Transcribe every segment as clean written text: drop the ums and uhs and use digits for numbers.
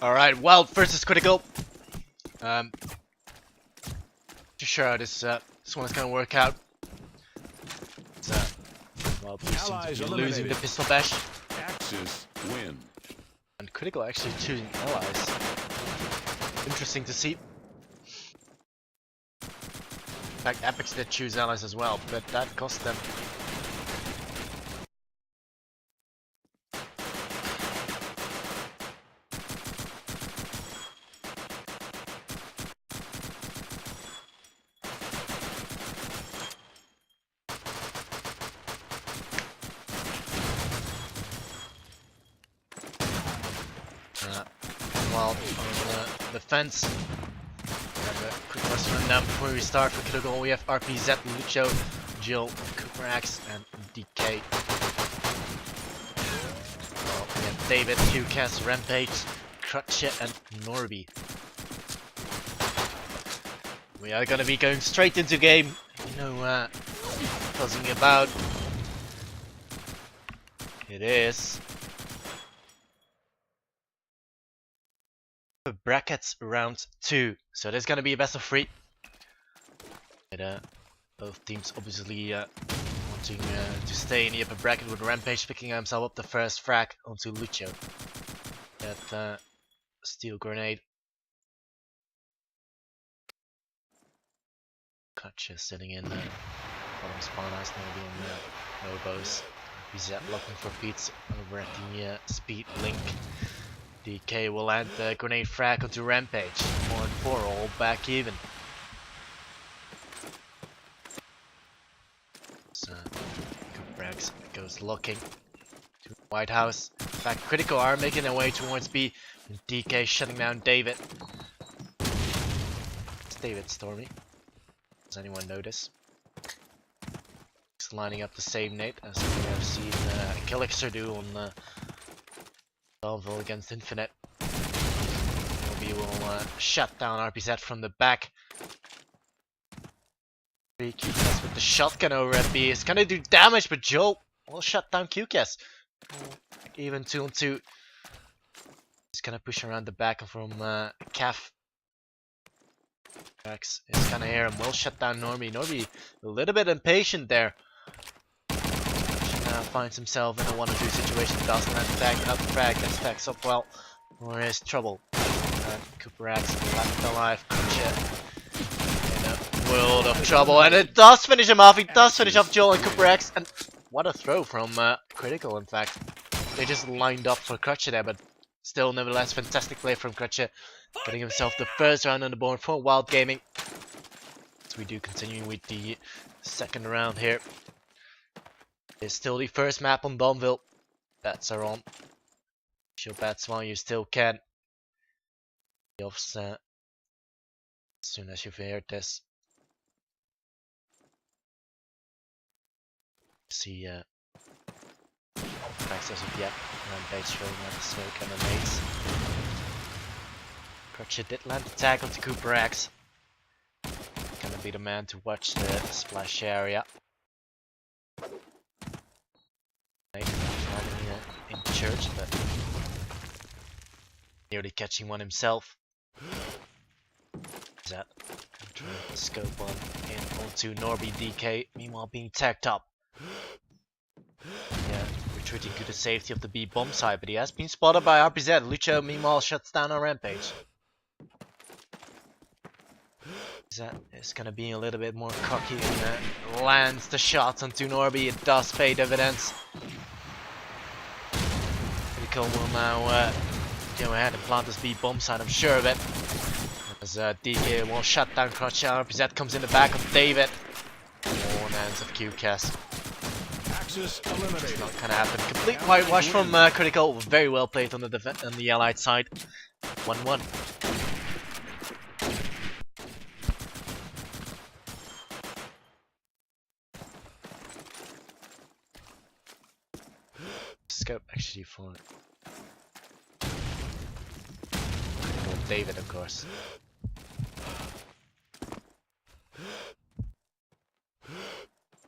Alright, WiLD versus Critical. Too sure how this one is gonna work out. WiLD seems to be losing the pistol bash. Axis win. And Critical actually choosing allies. Interesting to see. In fact, Epics did choose allies as well, but that cost them. Well, on the fence. Have a quick question rundown before we start. For Critical, we have RPZ, Lucho, Jill, Cooper X, and DK. Well, we have David, QCast, Rampage, Crutchet, and Norby. We are gonna be going straight into game. Buzzing about. It is brackets round 2, so there's gonna be a best of 3. But, both teams obviously wanting to stay in the upper bracket, with Rampage picking himself up the first frag onto Lucho. That steel grenade. Gotcha, sitting in bottom spawn house, now doing Nobos. He's looking for Pete over at the speed link. DK will land the grenade frag onto Rampage. 4 and 4, all back even. So, Cooper goes looking to White House. In fact, Critical are making their way towards B. And DK shutting down David. It's David Stormy. Does anyone notice? He's lining up the same nade as we have seen Gilixer do on Donville against Infinite. Maybe will shut down RPZ from the back. QCast with the shotgun over at B. It's gonna do damage, but Joel will shut down QCast. Even 2 on 2. He's gonna push around the back from Cav. X is gonna hear him. Will shut down Norby. Norby a little bit impatient there. Now finds himself in a 1-2 situation. Doesn't have to tag out the frag. That stacks up well. Or is trouble. Cooper X left alive. In a world of trouble, and it does finish him off. He does finish off Joel and Cooper X. And what a throw from Critical. In fact, they just lined up for Crutcher there, but still, nevertheless, fantastic play from Crutcher, getting himself the first round on the board for WiLD Gaming. So we do continue with the second round here. It's still the first map on Donville. Bets are on. Show bets while you still can. Offset. As soon as you've heard this. See access of yet. Rampage throwing out the smoke and the nades. Crutchet did land the tag onto Cooper X. Gonna be the man to watch the splash area. In church, but nearly catching one himself. Is that scope on in onto Norby DK, meanwhile being tagged up. Yeah, retreating to the safety of the B bomb site, but he has been spotted by RPZ. Lucho meanwhile shuts down on Rampage. That is gonna be a little bit more cocky and lands the shots onto Norby. It does pay dividends. Critical will now go ahead and plant this B bomb site, I'm sure of it. As DK will shut down Crutch. RPZ comes in the back of David. One ends of QCast. Axis eliminated. It's not gonna happen. Complete whitewash from Critical. Very well played on the Allied side. 1-1. Scope actually for David, of course.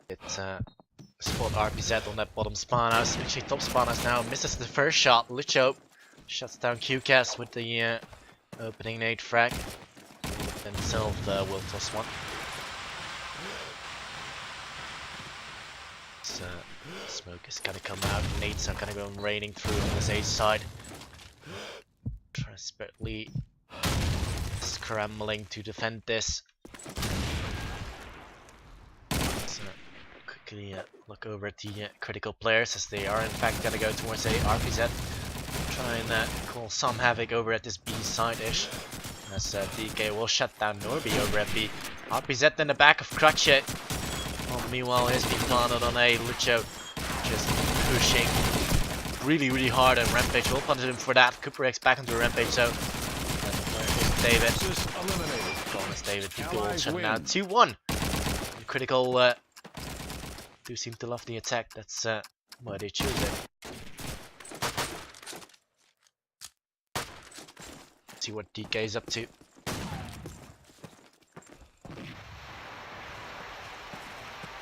It's spot RPZ on that bottom spawn house. Actually, top spawn house now misses the first shot. Lucho Shuts down QCAS with the opening nade frag. Himself will toss one. So, smoke is gonna come out. Nades are gonna go raining through on this A side. Desperately scrambling to defend this. So, quickly look over at the critical players as they are in fact gonna go towards a RPZ. Try and call some havoc over at this B side-ish. As DK will shut down Norby over at B. RPZ in the back of Crutchet. Well, meanwhile, he's being planted on A. Lucho just pushing really hard on Rampage. We'll punish him for that. Cooper X back into Rampage, so. And where is David? Bonus David, the goal shut down 2-1. The critical do seem to love the attack. That's why they choose it. See what DK is up to.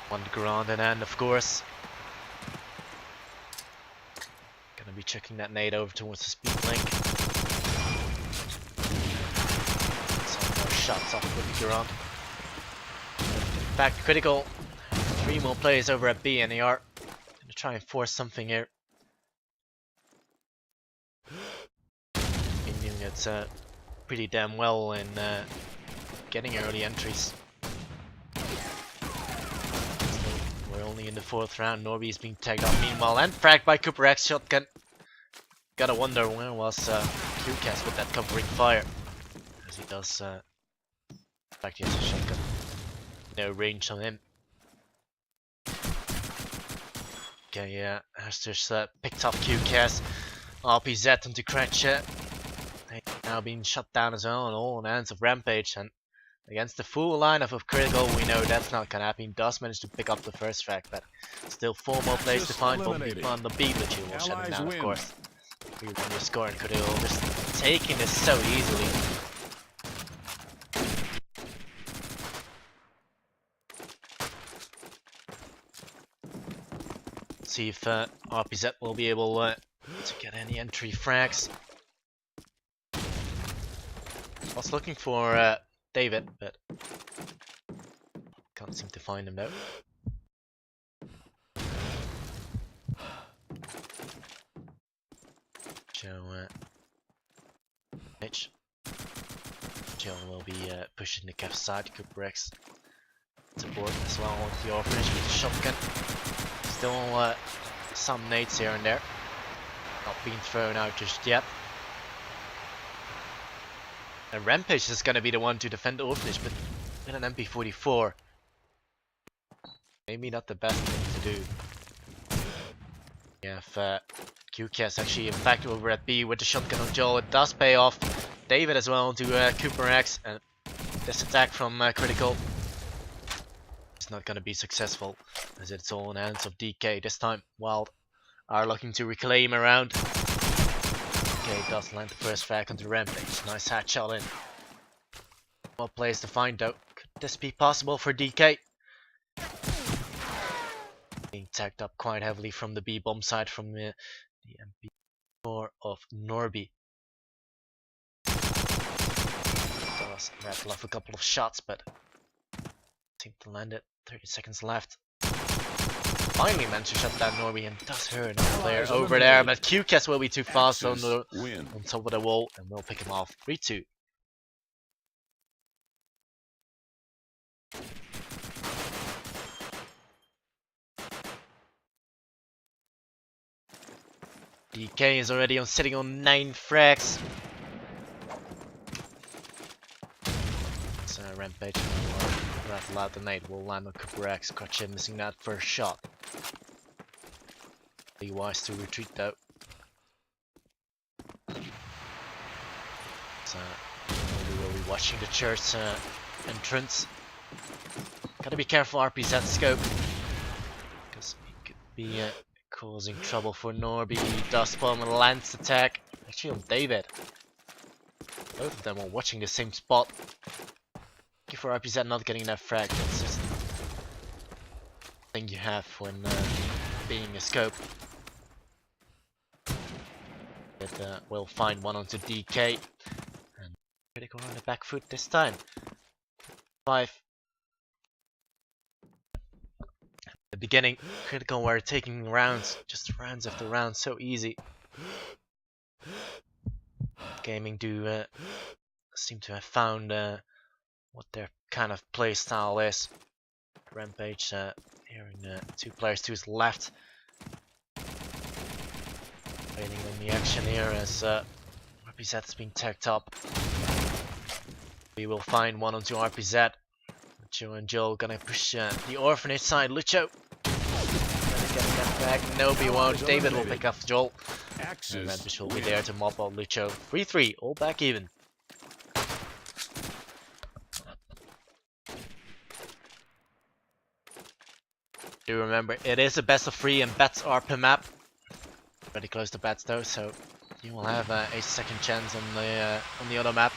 One ground and end, of course. Gonna be checking that nade over towards the speed link. Some more shots off with the ground. In fact, critical. 3 more players over at B, and they are gonna try and force something here. Doing it pretty damn well in getting early entries. We're only in the 4th round. Norby is being tagged up meanwhile and fragged by Cooper X shotgun. Gotta wonder where was QCAS with that covering fire. As he does in fact he has a shotgun. No range on him. Okay, yeah, has just picked up QCAS. RPZ into Cratchit. Now being shut down as well on all hands of Rampage, and against the full lineup of critical, we know that's not gonna happen. He does manage to pick up the first frag, but still 4 more plays to find. Will be on the B, but you will shut him down, of course. When you score and critical, just taking this so easily. See if RPZ will be able to get any entry frags. I was looking for David, but can't seem to find him though. Joe, Mitch. Joe will be pushing the Kev side. Cooper X support as well with the orphanage with the shotgun. Still some nades here and there. Not being thrown out just yet. And Rampage is gonna be the one to defend the orphanage, but with an MP44. Maybe not the best thing to do. Yeah, if QCAS actually in fact over at B with the shotgun on Joel, it does pay off. David as well to Cooper X, and this attack from Critical is not gonna be successful, as it's all in the hands of DK. This time WiLD are looking to reclaim around. DK does land the first frag onto Rampage. Nice hat shot in. More plays to find though. Could this be possible for DK? Being tagged up quite heavily from the B bomb side from the MP4 of Norby. Does rattle off a couple of shots, but seem to land it. 30 seconds left. Finally managed to shut down Norby and does hurt another player over there, but QCAS will be too fast on top of the wall and we'll pick him off. 3-2. DK is already sitting on 9 frags. So Rampage will rattle out the nade. Will land on Cooper X. Crutchet missing that first shot. Be wise to retreat though. So we will be watching the church entrance. Gotta be careful RPZ scope, because he could be causing trouble for Norby. Dust bomb and lance attack. Actually on David. Both of them are watching the same spot. Lucky for RPZ not getting that frag. That's just the thing you have when being a scope. It will find one onto DK. And critical on the back foot this time. 5. The beginning, critical were taking rounds, just rounds after rounds, so easy. Gaming do seem to have found what their kind of play style is. Rampage here in 2 players to his left. Waiting on the action here as RPZ has been tagged up. We will find one onto RPZ. Lucho and Joel gonna push the orphanage side. Lucho gonna get that back. No, he won't. David will pick up Joel. And Rampage will be there to mop on Lucho. 3-3, all back even. Do remember, it is a best of 3 and bets are per map. Pretty close to bets though, so you will have a second chance on the other map.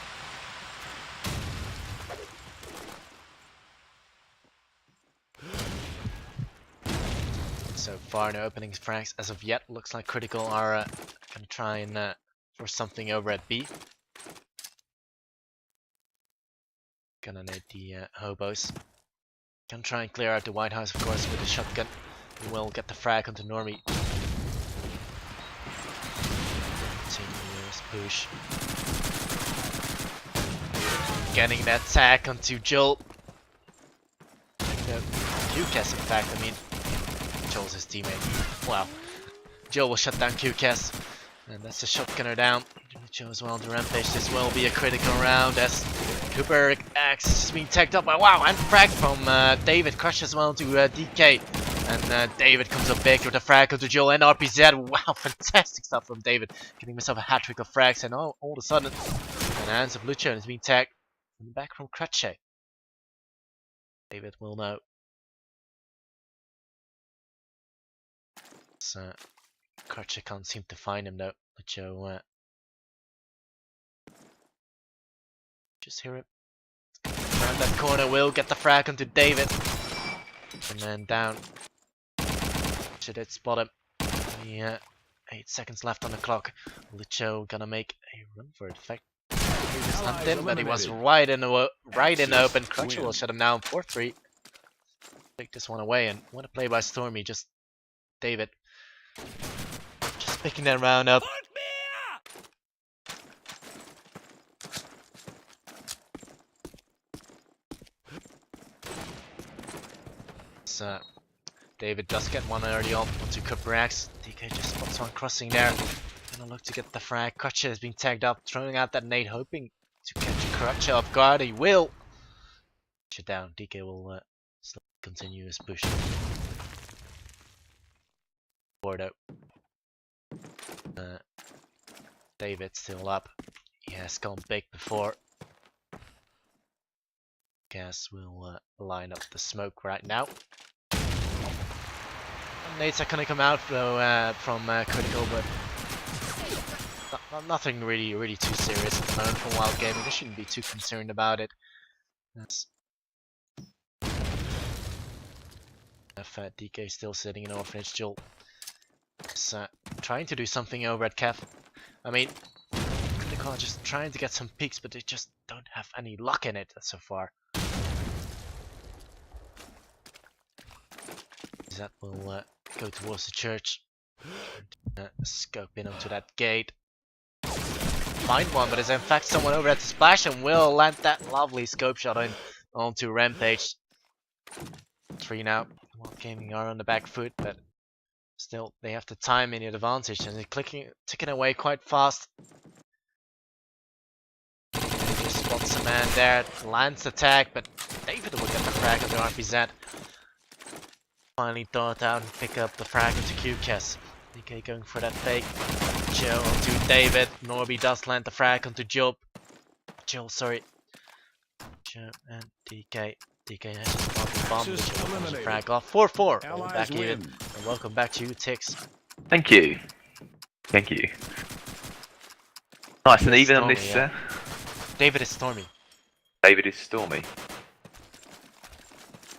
So far, no opening frags as of yet. Looks like critical are gonna try and force something over at B. Gonna need the hobos. Gonna try and clear out the White House, of course, with the shotgun. He will get the frag onto Normie. Continuous push. Getting that tag onto Joel. QCAS, in fact, I mean, Joel's his teammate. Wow. Joel will shut down QCAS. And that's the shotgunner down. Joe as well to Rampage. This will be a critical round as Cooper X is being tagged up by wow, and frag from David. Crush as well to DK. And David comes up big with a frag onto Joel and RPZ. Wow, fantastic stuff from David. Getting himself a hat trick of frags, and all of a sudden, in the hands of Lucho is being tagged from the back from Crutche. David will know. So, Crutche can't seem to find him though. Lucho just hear it. Around that corner, will get the frag onto David. And then down. She did spot him. Yeah, 8 seconds left on the clock. Lucho gonna make a run for it. In fact, he was hunted, but he was right in the open. Crutcher will shut him down. 4-3. Take this one away, and what a play by Stormy. Just David. Just picking that round up. So, David does get one early on onto Cooper X. DK just spots one crossing there. Gonna look to get the frag. Crutcher has been tagged up, throwing out that nade, hoping to catch Crutcher off guard. He will. Push it down. DK will continue his push. Board out. David still up. He has gone big before. Gas will line up the smoke right now. Nades are gonna come out though from critical, but nothing really too serious at the moment for WiLD Gaming. They shouldn't be too concerned about it. That's DK still sitting in orphanage. Joel is trying to do something over at Kev. I mean, critical are just trying to get some peaks, but they just don't have any luck in it so far. That will go towards the church. Scope in onto that gate. Find one, but there's in fact someone over at the splash and will land that lovely scope shot in onto Rampage. 3 now. WiLD Gaming are on the back foot, but still they have the time in the advantage and they're ticking away quite fast. Just spots a man there, lands the tag, but David will get the frag of the RPZ. Finally dart out and pick up the frag into QCAS. DK going for that fake. Joe onto David. Norby does land the frag onto Joel, sorry. Joe and DK. DK has just popped the bomb, which will finish the frag off. 4-4. All back even. And welcome back to you, Tix. Thank you. Thank you. Nice and even on this. Yeah. David is Stormy. David is Stormy.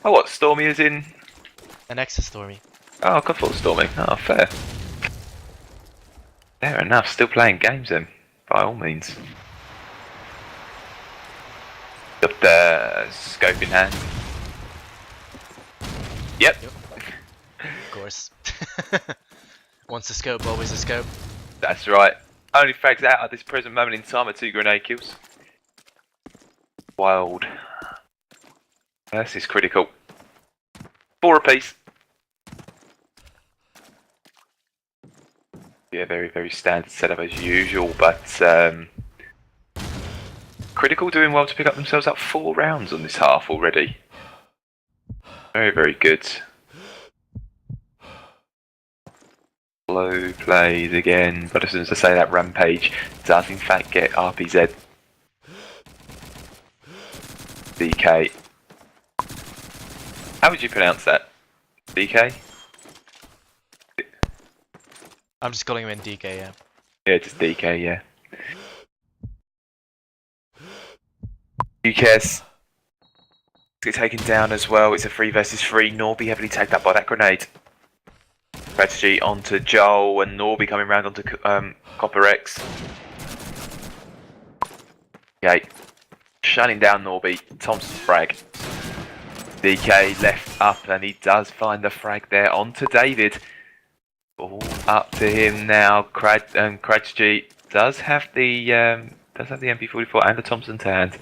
Oh, what? Stormy is in. An X is Stormy. Oh, I thought Stormy. Oh, fair. Fair enough, still playing games then, by all means. Got the scope in hand. Yep. Of course. Once a scope, always a scope. That's right. Only frags out at this present moment in time are 2 grenade kills. WiLD. This is critical. 4 apiece. Yeah, very, very standard setup as usual, but critical doing well to pick up themselves up 4 rounds on this half already. Very, very good. Slow plays again, but as soon as I say that, Rampage does in fact get RPZ. DK. How would you pronounce that? DK? I'm just calling him in DK, yeah. Yeah, just DK, yeah. UKS gets taken down as well. It's a 3 versus 3. Norby heavily tagged up by that grenade. Strategy onto Joel and Norby coming round onto Copper X. Okay. Shutting down Norby. Thompson's frag. DK left up and he does find the frag there onto David. All up to him now. Kradji does have the MP44 and the Thompson to hand.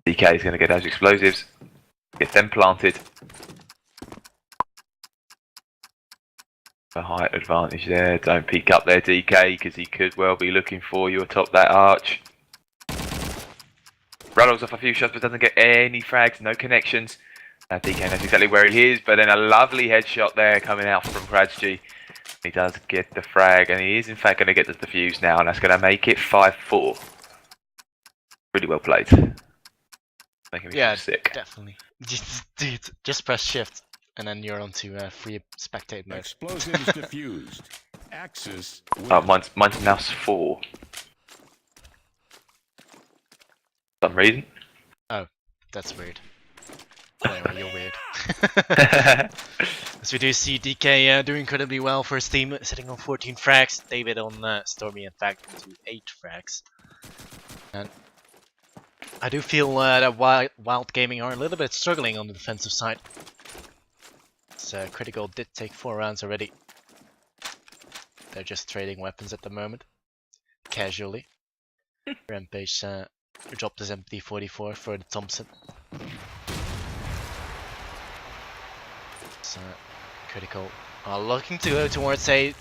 DK is going to get those explosives. Get them planted. A height advantage there. Don't peek up there, DK, because he could well be looking for you atop that arch. Rattles off a few shots but doesn't get any frags, no connections. DK knows exactly where he is, but then a lovely headshot there coming out from Kradji. He does get the frag, and he is in fact going to get the defuse now, and that's going to make it 5-4. Really well played. Making me feel sick. Definitely. Just press shift, and then you're onto free spectate mode. Explosives diffused. Axis wins. Mine's now 4. For some reason. Oh, that's weird. Anyway, you're weird. As we do see DK doing incredibly well for his team, sitting on 14 frags. David on Stormy, in fact, to 8 frags. And I do feel that WiLD Gaming are a little bit struggling on the defensive side. So Critical did take 4 rounds already. They're just trading weapons at the moment, casually. Rampage dropped his MP44 for the Thompson. So Critical are looking to go towards A.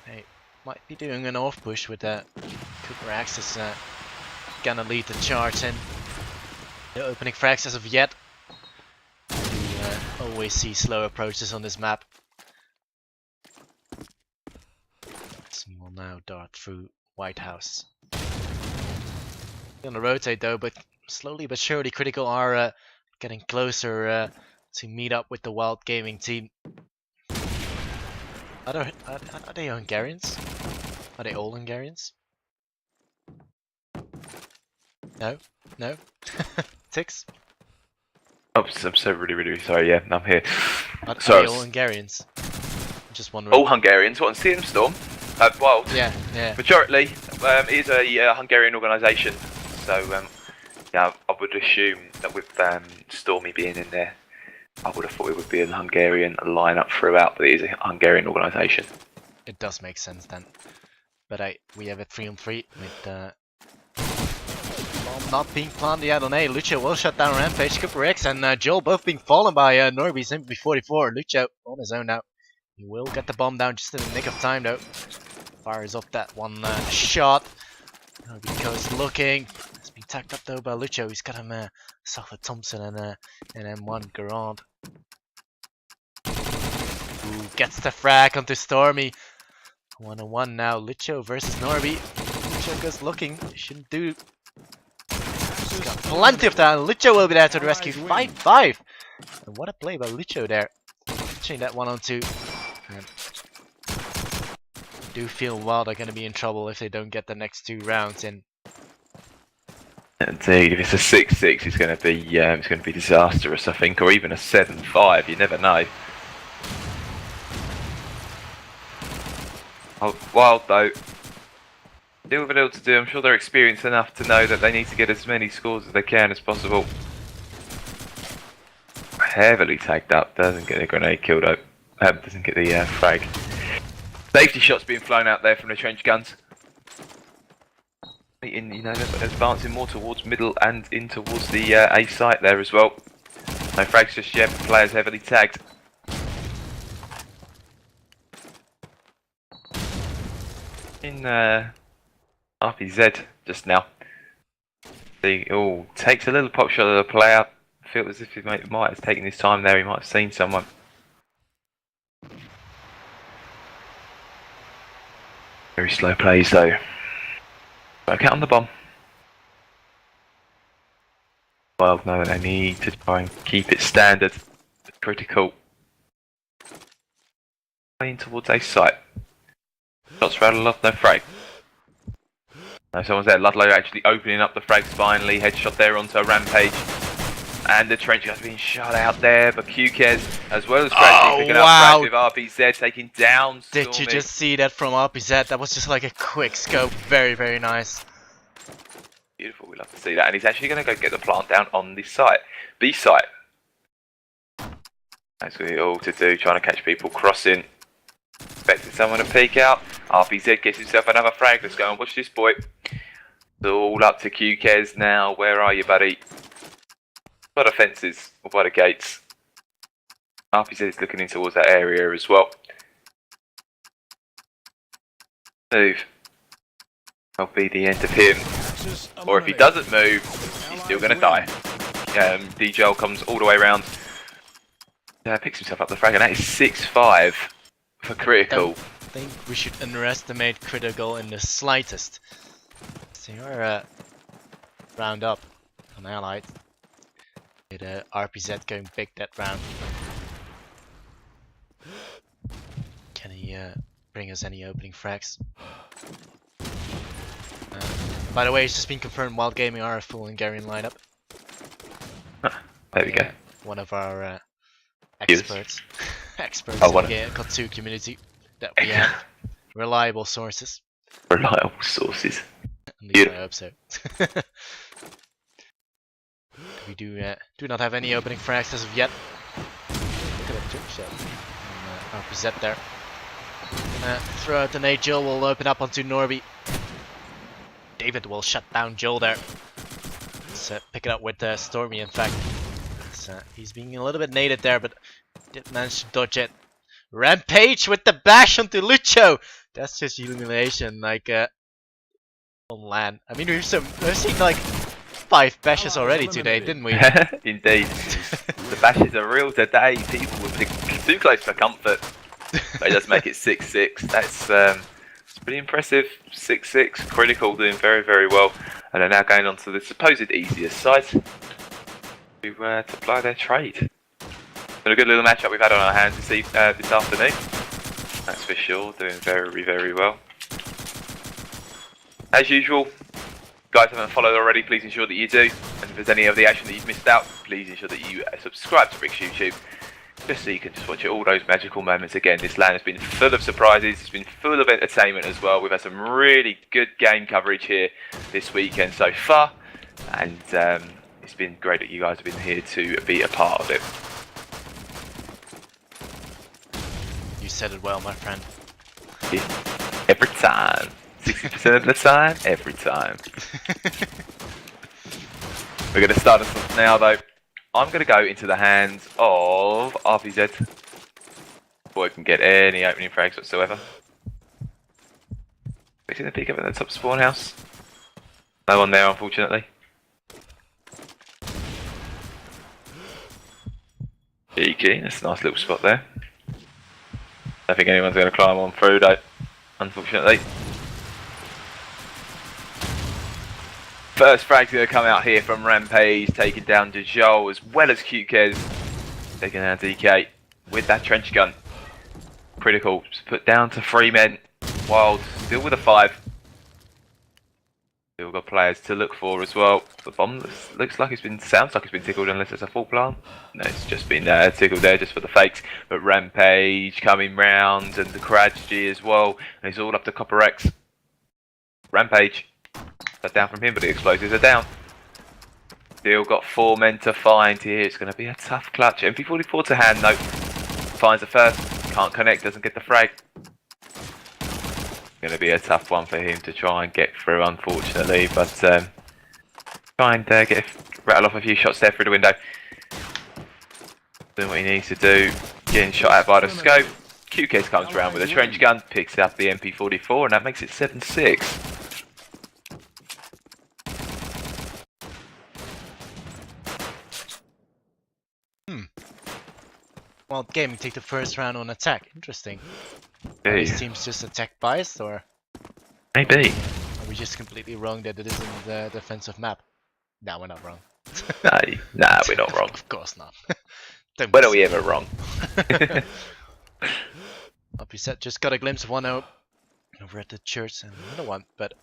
They might be doing an off push with that. Cooper Axis gonna lead the charge in. No opening frags as of yet. We always see slow approaches on this map. Some will now dart through White House. Gonna rotate though, but slowly but surely Critical are getting closer to meet up with the WiLD Gaming team. Are they Hungarians? Are they all Hungarians? No? No? Tix? Oh, I'm so really sorry, yeah, I'm here. Are they all Hungarians? Just wondering. All Hungarians, what, on CM Storm? WiLD? Yeah, yeah. Majority is a Hungarian organisation, so yeah, I would assume that with Stormy being in there, I would have thought it would be a Hungarian lineup throughout, but it is a Hungarian organisation. It does make sense then. But we have a 3-on-3 with bomb not being planted yet on A. Lucio will shut down Rampage, Cooper X and Joel both being fallen by Norby's MP44. Lucio on his own now. He will get the bomb down just in the nick of time though. Fires up that one shot. Norby goes looking. It's been tacked up though by Lucio. He's got him Sofa Thompson and an M1 Garand. Ooh, gets the frag onto Stormy. 1-on-1 now. Lucio versus Norby. Lucio goes looking. Shouldn't do. He's got plenty of time. Lucio will be there to the rescue. 5-5. And what a play by Lucio there. Catching that 1-on-2. And I do feel WiLD are going to be in trouble if they don't get the next 2 rounds in. Indeed, if it's a 6-6, it's going to be disastrous, I think, or even a 7-5. You never know. Oh, WiLD though, Still with a little to do. I'm sure they're experienced enough to know that they need to get as many scores as they can as possible. Heavily tagged up. Doesn't get a grenade killed out. Doesn't get the frag. Safety shots being flown out there from the trench guns. You know, they're advancing more towards middle and in towards the A site there as well. No frags just yet, but players heavily tagged. In RPZ just now. He takes a little pop shot of the player. Feels as if he might have taken his time there. He might have seen someone. Very slow plays though. Work out on the bomb. WiLD know they need to try and keep it standard. Critical. Playing towards a site. Shots rattle off, no frag. No, someone's there. Ludlow actually opening up the frags finally. Headshot there onto a rampage. And the trench gun's being shot out there, but QKez as well as Crazy picking up frags with RPZ taking down Stormy. Did you just see that from RPZ? That was just like a quick scope. Very, very nice. Beautiful, we love to see that. And he's actually going to go get the plant down on this site. B site. That's what all to do, trying to catch people crossing. Expecting someone to peek out. RPZ gets himself another frag. Let's go and watch this boy. It's all up to QKez now. Where are you, buddy? By the fences, or by the gates. RPZ is looking in towards that area as well. Move. That'll be the end of him. Or if he doesn't move, he's still going to die. DJ comes all the way around. Picks himself up the frag, and that is 6-5 for critical. I don't think we should underestimate critical in the slightest. So you're round up on Allied. With RPZ going big that round. Can he bring us any opening frags? By the way, it's just been confirmed WiLD Gaming are a full Hungarian lineup. There we go. One of our experts. Experts Oh, in the CoD2 community that we have. Reliable sources. Reliable sources. At least I hope so. We do not have any opening frags as of yet. Look at that trick shot. And RPZ there. Throw out the nade. Jill will open up onto Norby. David will shut down Jill there. Let's pick it up with Stormy, in fact. He's being a little bit naded there, but did manage to dodge it. Rampage with the bash onto Lucho! That's just illumination, like, on LAN. I mean, we've seen like 5 bashes already today, didn't we? Indeed. The bashes are real today. People were too close for comfort. They just make it 6-6. That's pretty impressive. 6-6. Critical doing very, very well. And they're now going on to the supposed easiest side to ply their trade. Been a good little matchup we've had on our hands this afternoon. That's for sure. Doing very, very well. As usual, guys haven't followed already, please ensure that you do. And if there's any of the action that you've missed out, please ensure that you subscribe to Rick's YouTube, just so you can just watch all those magical moments again. This LAN has been full of surprises, it's been full of entertainment as well. We've had some really good game coverage here this weekend so far, and it's been great that you guys have been here to be a part of it. You said it well, my friend. Every time. 60% of the time, every time. We're going to start this off now though. I'm going to go into the hands of RPZ. Before we can get any opening frags whatsoever. Fixing the peek up at the top spawn house. No one there, unfortunately. Cheeky, that's a nice little spot there. I don't think anyone's going to climb on through though, unfortunately. First frag's going to come out here from Rampage, taking down Dejol as well as QKez. Taking down DK with that trench gun. Critical, put down to 3 men. WiLD still with a 5. Still got players to look for as well. The bomb looks like sounds like it's been tickled unless it's a full plant. No, it's just been tickled there just for the fakes. But Rampage coming round and the Corepad as well. And it's all up to Corepad X. Rampage. That's down from him, but the explosives are down. Still got 4 men to find here. It's going to be a tough clutch. MP44 to hand, though. Finds the first. Can't connect, doesn't get the frag. Going to be a tough one for him to try and get through, unfortunately. But try and rattle off a few shots there through the window. Doing what he needs to do. Getting shot at by the scope. QKS comes around with a trench gun, picks up the MP44, and that makes it 7-6. WiLD Gaming take the first round on attack. Interesting. Hey. Are these teams just attack biased, or Maybe. are we just completely wrong that it isn't the defensive map? No, we're not wrong. Nah, we're not wrong. Of course not. Don't When be are we ever wrong? Upset just got a glimpse of one out over at the church and another one, but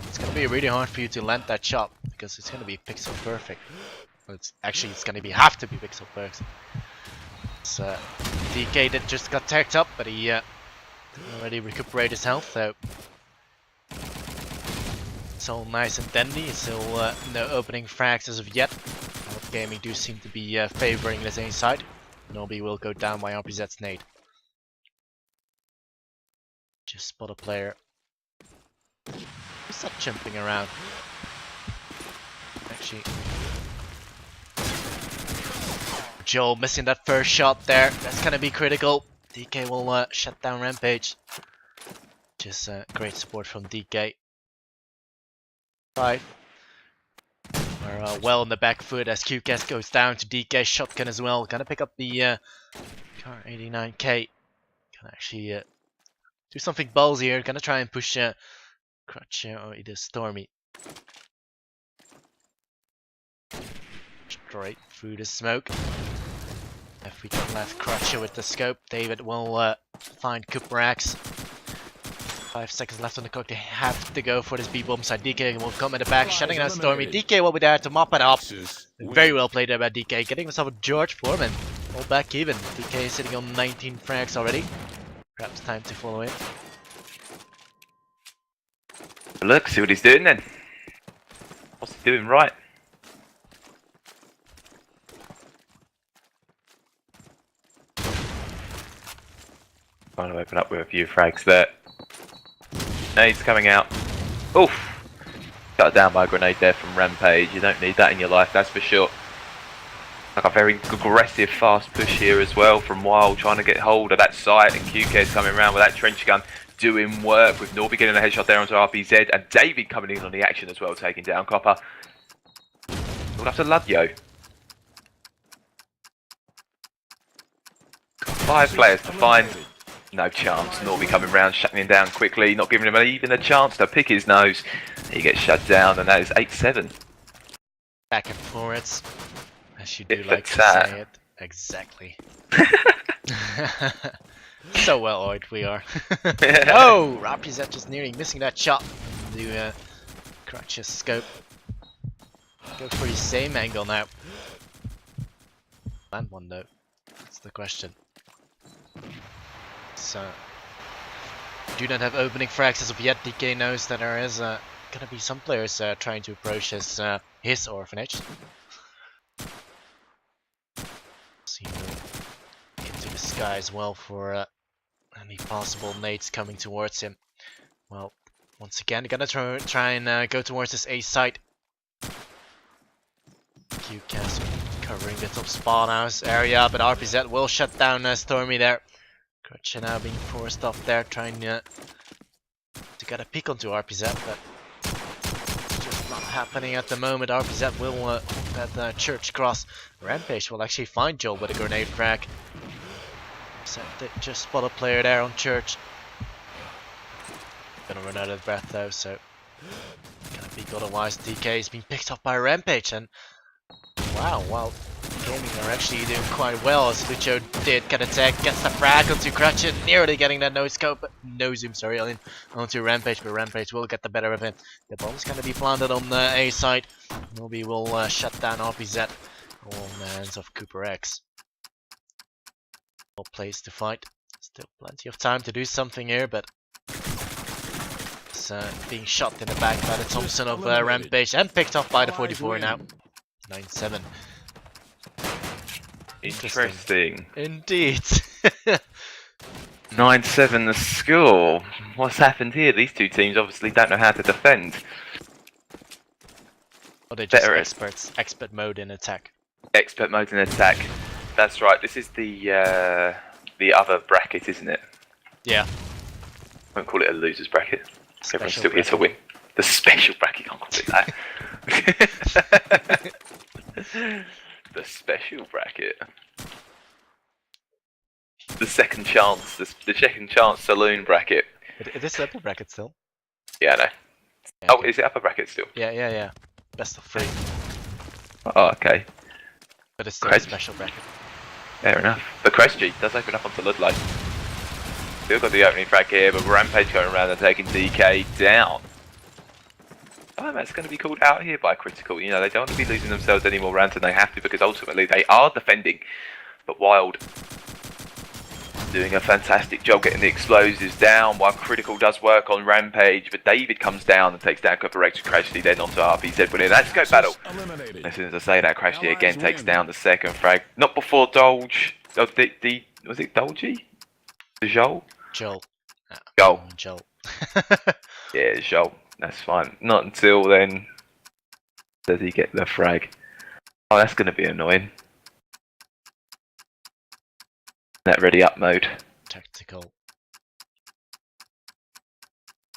it's gonna be really hard for you to land that shot because it's gonna be pixel perfect. Well, it's gonna be have to be pixel perfect. It's DK that just got tagged up, but he already recuperated his health, so it's all nice and dandy. Still no opening frags as of yet. WiLD Gaming do seem to be favoring this A side. Nobby will go down by RPZ's nade. Just spot a player. Who's that jumping around? Actually, Joel missing that first shot there. That's gonna be critical. DK will shut down Rampage. Just great support from DK. 5. We're well on the back foot as QCast goes down to DK shotgun as well. Gonna pick up the car 89K. Can actually do something ballsy here. Gonna try and push Crutch or either Stormy straight through the smoke. If we can left Crutcher with the scope, David will find Cooper-X. 5 seconds left on the clock. They have to go for this B-bomb side. DK will come at the back, shutting down Stormy. DK will be there to mop it up. Very well played there by DK, getting himself a George Foreman. All back even. DK is sitting on 19 frags already. Perhaps time to follow in. Look, see what he's doing then. What's he doing right? Trying to open up with a few frags there. Nade's coming out. Oof! Cut down by a grenade there from Rampage. You don't need that in your life, that's for sure. Like a very aggressive, fast push here as well from WiLD, trying to get hold of that site, and QK's coming around with that trench gun, doing work with Norby getting a headshot there onto RPZ, and David coming in on the action as well, taking down Copper. All up to Ludyo. 5 players to find. No chance. Norby coming round, shutting him down quickly, not giving him even a chance to pick his nose. He gets shut down, and that is 8-7. Back and forwards, as you do like to say it. Exactly. So well oiled we are. Oh, Rappi's just nearly missing that shot. Do Crutch's scope. Go for the same angle now. Land one though. That's the question. So, do not have opening frags as of yet. DK knows that there is gonna be some players trying to approach his orphanage. See into the sky as well for any possible nades coming towards him. Well, once again, gonna try and go towards this A site. QCast covering the top spawn house area, but RPZ will shut down Stormy there. Crutch now being forced off there, trying to get a peek onto RPZ, but it's just not happening at the moment. RPZ will that church cross. Rampage will actually find Joel with a grenade frag. Just spot a player there on church. Gonna run out of breath though, so gonna peek otherwise. DK is being picked up by Rampage, and wow, WiLD Gaming are actually doing quite well as Lucho did get attacked, gets the frag onto Crutch, nearly getting that no zoom, sorry, onto Rampage, but Rampage will get the better of him. The bomb's gonna be planted on the A side. Nobby will shut down RPZ. All in the hands of Cooper-X. No place to fight. Still plenty of time to do something here, but it's being shot in the back by the Thompson of eliminated. Rampage and picked off by the Allies 44 now. win. 9-7. Interesting. Indeed. 9-7 the score. What's happened here? These two teams obviously don't know how to defend. Or they're just Better it. experts. Expert mode in attack. Expert mode in attack. That's right. This is the other bracket, isn't it? Yeah. I won't call it a losers bracket. Everyone's Special still here to win. The special bracket, can't call it that. The special bracket. The second chance, the second chance saloon bracket. It is upper bracket still. Yeah, I know. Yeah, Oh, okay. is it upper bracket still? Yeah. Best of 3. Oh, okay. But it's still a Great. special bracket. Fair enough. But Crestgy does open up onto Ludlow. Still got the opening frag here, but Rampage going around and taking DK down. Oh, that's going to be called out here by Critical. You know, they don't want to be losing themselves any more rounds than they have to, because ultimately they are defending. But WiLD doing a fantastic job getting the explosives down while Critical does work on Rampage. But David comes down and takes down Corepad XXL, Crashly then onto RPZ. But that's go battle. Eliminated. As soon as I say that, Crashly Allies again takes win. down the second frag. Not before Dolge. Oh, was it Dolge? Joel? Joel. Joel. Joel. Yeah, Joel. That's fine. Not until then does he get the frag. Oh, that's going to be annoying. That ready up mode. Tactical.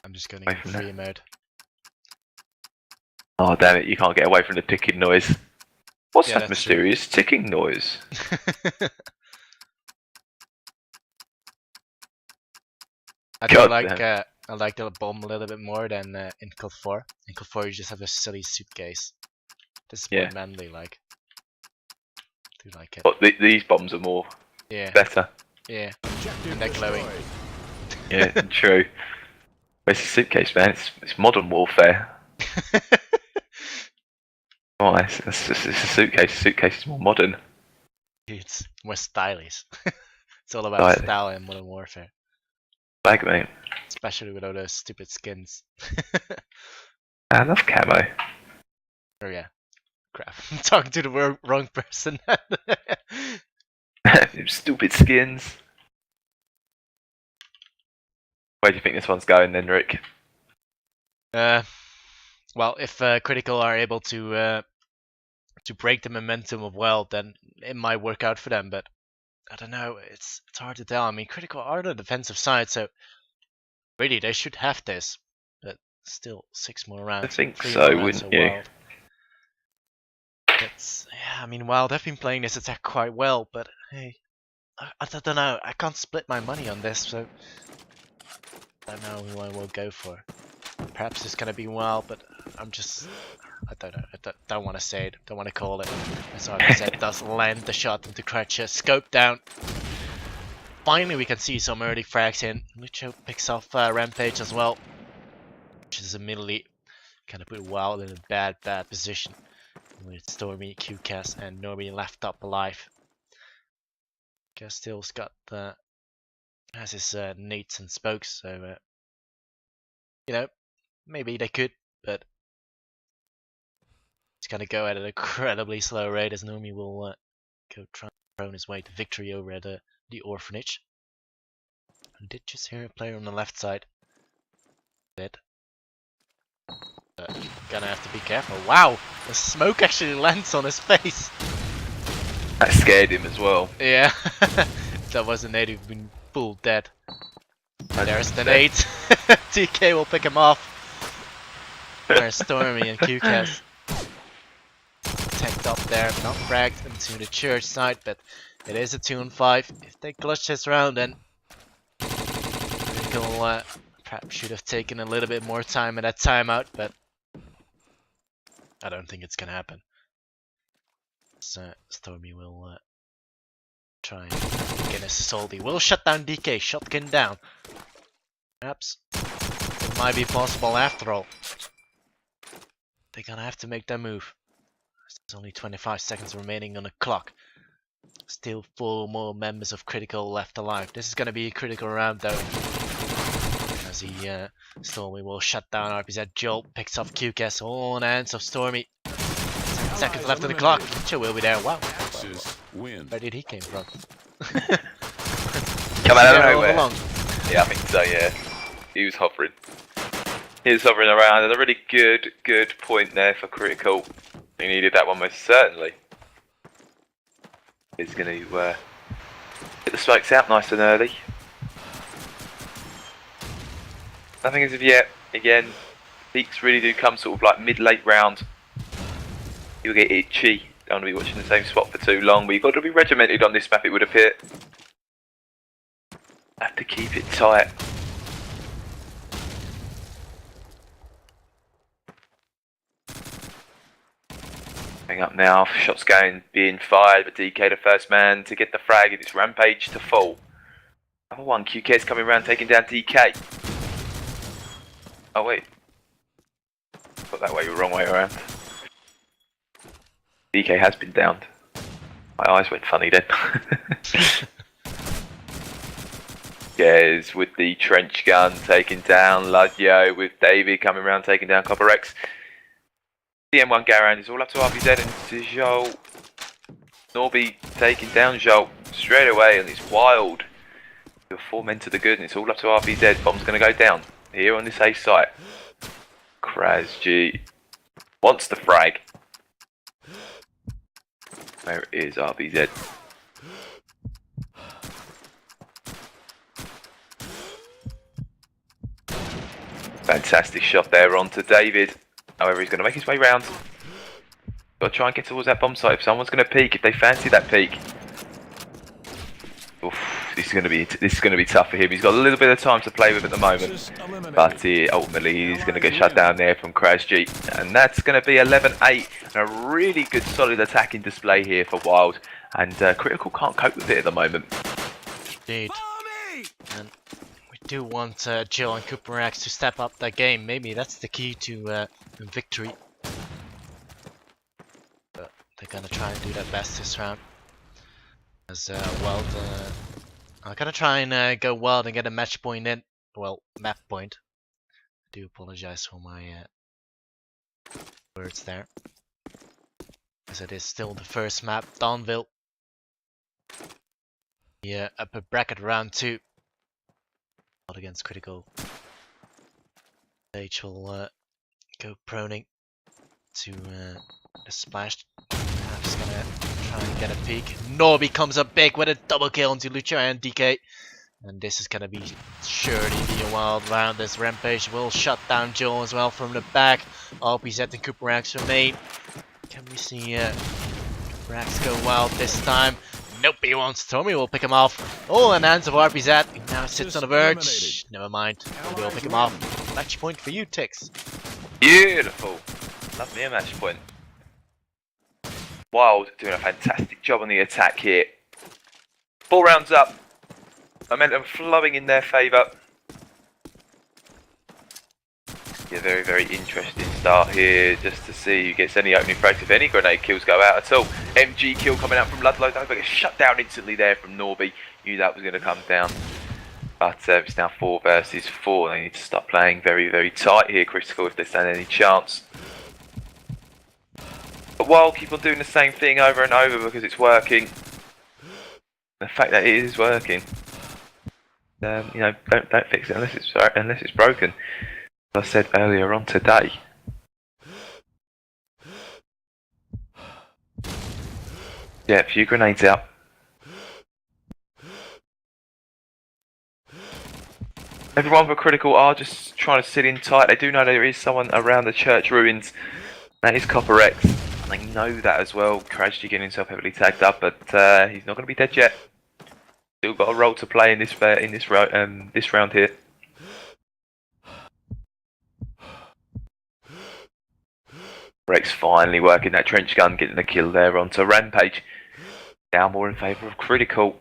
I'm just going Away in from free mode. Oh, damn it. You can't get away from the ticking noise. What's Yeah, that that's true. mysterious ticking noise? I do God like damn. I like the bomb a little bit more than in CoD 4. In CoD 4 you just have a silly suitcase. This is more Yeah. manly like. Do like it. But these bombs are more Yeah. better. Yeah. Objective And they're glowing. destroyed. Yeah, true. Where's the suitcase, man? It's modern warfare. Oh, it's a suitcase. Suitcase is more modern. It's more stylish. It's all about Right. style in Modern Warfare. Bag, mate. Especially with all those stupid skins. I love camo. Oh yeah. Crap. I'm talking to the wrong person. Stupid skins. Where do you think this one's going then, Rick? Well, if Critical are able to break the momentum of WiLD, then it might work out for them. But I don't know. It's hard to tell. I mean, Critical are the defensive side, so really they should have this. But still, 6 more rounds. I think 3 so, more rounds wouldn't of you? WiLD. Yeah, I mean, WiLD have been playing this attack quite well, but hey, I don't know. I can't split my money on this, so I don't know who I will go for. Perhaps it's gonna be WiLD, but I don't know. I don't want to say it. Don't want to call it. As RPZ does land the shot into Crutcher. Scope down. Finally, we can see some early frags in. Lucho picks off Rampage as well, which is immediately kind of put WiLD in a bad position with Stormy, QCAS, and Norby left up alive. Castill's got has his nades and spokes, so you know, maybe they could, but it's gonna go at an incredibly slow rate as Nomi will go try and throw his way to victory over at the orphanage. I did just hear a player on the left side. Dead. Gonna have to be careful. Wow! The smoke actually lands on his face! That scared him as well. Yeah. If that was a nade, he'd been full dead. There's the nade. TK will pick him off. There's Stormy and QCAS. Tanked up there, not fragged into the church side, but it is a 2-on-5. If they clutch this round, then Critical perhaps should have taken a little bit more time at that timeout, but I don't think it's gonna happen. So Stormy will try and get his assault. He will shut down DK, shotgun down. Perhaps it might be possible after all. They're gonna have to make their move. There's only 25 seconds remaining on the clock. Still 4 more members of Critical left alive. This is gonna be a critical round though. as he Stormy will shut down RPZ. Jolt picks off QCAS on hands of Stormy. 10 seconds left on the clock. Chill will be there. Wow. Axis win. Where did he came from? Come out of All nowhere. along. Yeah, I think so, yeah. He was hovering. He was hovering around at a really good point there for critical. He needed that one most certainly. He's going to get the smokes out nice and early. Nothing as of yet. Again, peaks really do come sort of like mid-late round. You'll get itchy. Don't want to be watching the same spot for too long, but you've got to be regimented on this map, it would appear. Have to keep it tight. Coming up now, shots being fired, but DK the first man to get the frag, and it's Rampage to fall. Number one, QK's coming around taking down DK. Oh wait. Got that way, the wrong way around. DK has been downed. My eyes went funny then. Gez with the trench gun taking down Ludyo, with David coming around taking down Copper X. The M1 Garand is all up to RPZ and to Joel. Norby taking down Joel straight away, and it's WiLD. You're 4 men to the good, and it's all up to RPZ. Bomb's going to go down here on this A site. KrazG wants the frag. Where is RPZ? Fantastic shot there onto David. However, he's going to make his way round. Got to try and get towards that bomb site. If someone's going to peek, if they fancy that peek. Oof, this is going to be tough for him. He's got a little bit of time to play with at the moment, but ultimately he's going to get shut down there from KrazG, and that's going to be 11-8. And a really good, solid attacking display here for WiLD, and Critical can't cope with it at the moment. Indeed. And we do want Jill and Cooper X to step up their game. Maybe that's the key to victory. But they're gonna try and do their best this round. As WiLD, I'm gonna try and go WiLD and get a match point in. Well, map point. I do apologize for my words there, as it is still the first map, Dawnville. Yeah, upper bracket round 2. Not against Critical. H will go proning to the splash. Perhaps gonna try and get a peek. Norby comes up big with a double kill onto Lucha and DK. And this is gonna be surely be a wild round. This Rampage will shut down Joel as well from the back. RPZ and Cooper X remain. Can we see Cooper X go wild this time? Nope, he won't. Stormy will pick him off. Oh, and hands of RPZ. He now sits on the verge. Never mind. We'll pick him off. Match point for you, Tix. Beautiful. Love me a match point. WiLD doing a fantastic job on the attack here. 4 rounds up. Momentum flowing in their favour. Yeah, very interesting start here, just to see who gets any opening frags, if any grenade kills go out at all. MG kill coming out from Ludlow, don't get shut down instantly there from Norby. Knew that was going to come down. But it's now 4 versus 4. They need to start playing very tight here, Critical, if they stand any chance. But WiLD keep on doing the same thing over and over because it's working. The fact that it is working, you know, don't fix it unless it's broken. As I said earlier on today. Yeah, a few grenades out. Everyone for Critical are just trying to sit in tight. They do know there is someone around the church ruins. That is Copper X. And they know that as well. KrazG getting himself heavily tagged up, but he's not going to be dead yet. Still got a role to play in this round here. Rex finally working that trench gun, getting the kill there onto Rampage. Now more in favour of Critical.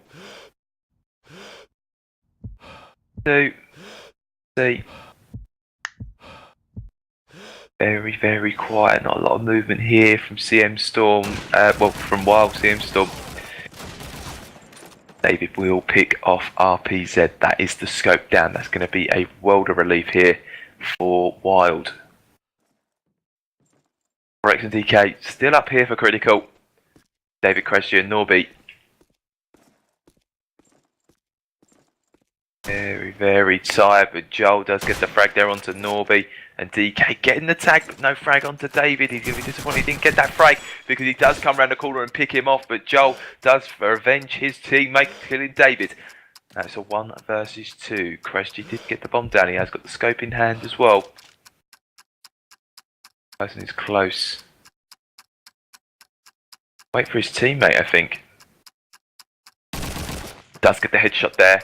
2, 3. Very quiet, not a lot of movement here from CM Storm, well, from WiLD CM Storm. David will pick off RPZ. That is the scope down. That's going to be a world of relief here for WiLD. Rex and DK still up here for critical. David, Question, Norby. Very tired, but Joel does get the frag there onto Norby. And DK getting the tag, but no frag onto David. He's going to be disappointed he didn't get that frag because he does come around the corner and pick him off. But Joel does revenge his teammate, killing David. That's a 1 versus 2. Cresty did get the bomb down. He has got the scope in hand as well. Person is close. Wait for his teammate, I think. Does get the headshot there.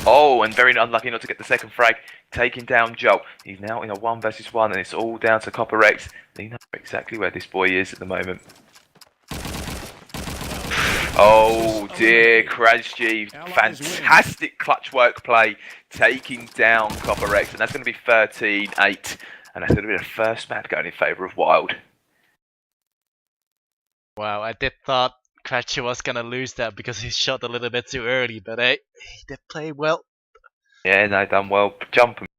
Oh, and very unlucky not to get the second frag, taking down Joel. He's now in a 1 versus 1, and it's all down to Copper X. They know exactly where this boy is at the moment. Oh dear, Krasji, fantastic clutch work play, taking down Copper X, and that's going to be 13-8, and that's going to be the first map going in favour of WiLD. Wow, I did thought Cratchy was gonna lose that because he shot a little bit too early, but hey, he did play well. Yeah, no, done well. Jumping.